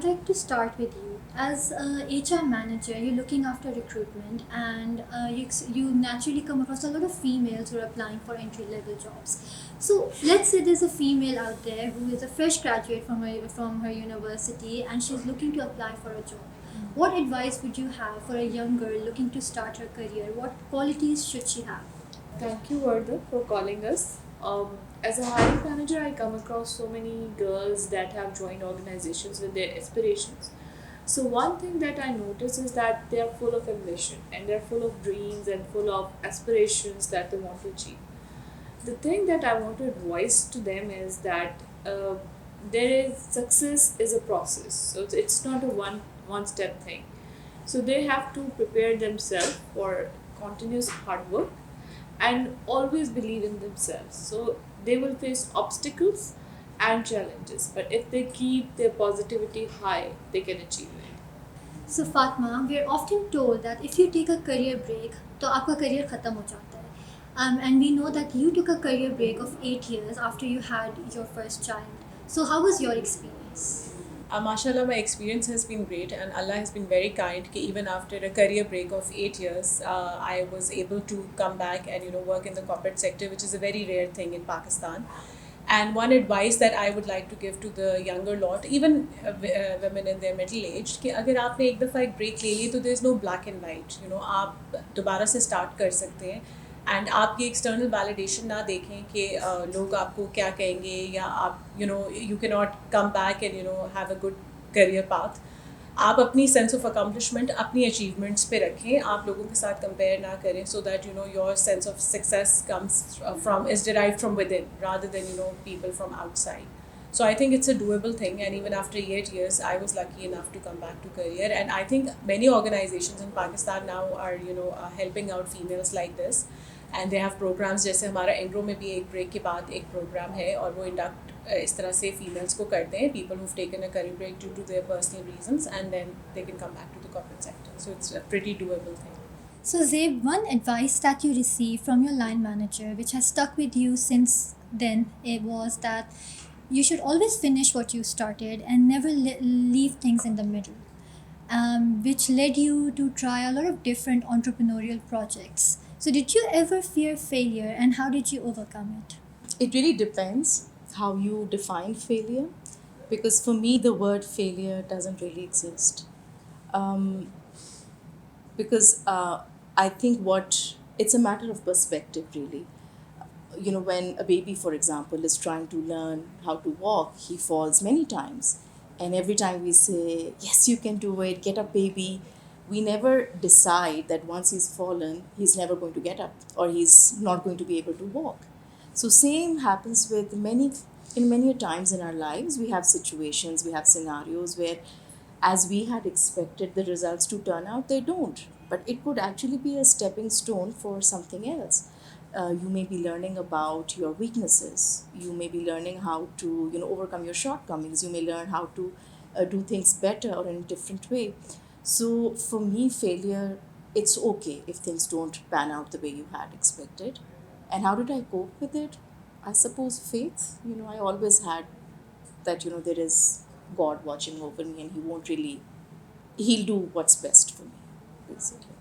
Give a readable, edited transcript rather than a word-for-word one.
I'd like to start with you. As a HR manager, you're looking after recruitment, and you naturally come across a lot of females who are applying for entry level jobs. So let's say there's a female out there who is a fresh graduate from her university, and she's looking to apply for a job. What advice would you have for a young girl looking to start her career? What qualities should she have? Thank you, Vardha, for calling us. As a hiring manager, I come across so many girls that have joined organizations with their aspirations. So, one thing that I notice is that they are full of ambition and they're full of dreams and full of aspirations that they want to achieve. The thing that I want to advise to them is that there is success is a process, so it's not a one step thing. So they have to prepare themselves for continuous hard work and always believe in themselves. So they will face obstacles and challenges, but if they keep their positivity high, they can achieve it. So Fatma, we're often told that if you take a career break, तो आपका career खत्म हो जाता है. And we know that you took a career break of 8 years after you had your first child. So how was your experience? Mashallah, my experience has been great, and Allah has been very kind. Ki even after a career break of 8 years, I was able to come back and work in the corporate sector, which is a very rare thing in Pakistan. And one advice that I would like to give to the younger lot, even women in their middle age, कि अगर आपने एक दफ़ा एक break ले ली तो there is no black and white. आप दोबारा से start कर सकते हैं. एंड आप ये एक्सटर्नल वैलिडेशन ना देखें कि लोग आपको क्या कहेंगे, या आप you can not come back and have a good career path. आप अपनी सेंस ऑफ अकम्पलिशमेंट अपनी अचीवमेंट्स पे रखें, आप लोगों के साथ कंपेयर ना करें, so that your sense of success comes from is derived from with in rather than people from outside. So I think it's a doable thing, and even after 8 years, I was lucky enough to come back to career. And I think many organizations in Pakistan now are helping out females like this, and they have programs. जैसे हमारा एंग्रो में भी एक break के बाद एक programme है, और वो इंडक्ट इस तरह से फीमेल्स को करते हैं, people who've taken a career break due to their personal reasons, and then they can come back to the corporate sector. So it's a pretty doable thing. So Zaid, one advice that you received from your line manager, which has stuck with you since then, it was that you should always finish what you started and never leave things in the middle, which led you to try a lot of different entrepreneurial projects. So did you ever fear failure, and how did you overcome it? It really depends how you define failure, because for me, the word failure doesn't really exist. Um, because I think it's a matter of perspective, really. When a baby, for example, is trying to learn how to walk, he falls many times. And every time we say, yes, you can do it, get up, baby, we never decide that once he's fallen, he's never going to get up, or he's not going to be able to walk. So same happens with many times in our lives. We have situations, we have scenarios where, as we had expected the results to turn out, they don't. But it could actually be a stepping stone for something else. You may be learning about your weaknesses. You may be learning how to overcome your shortcomings. You may learn how to do things better or in a different way. So for me, failure, it's okay if things don't pan out the way you had expected. And how did I cope with it? I suppose faith. I always had that there is God watching over me, and he'll do what's best for me, basically.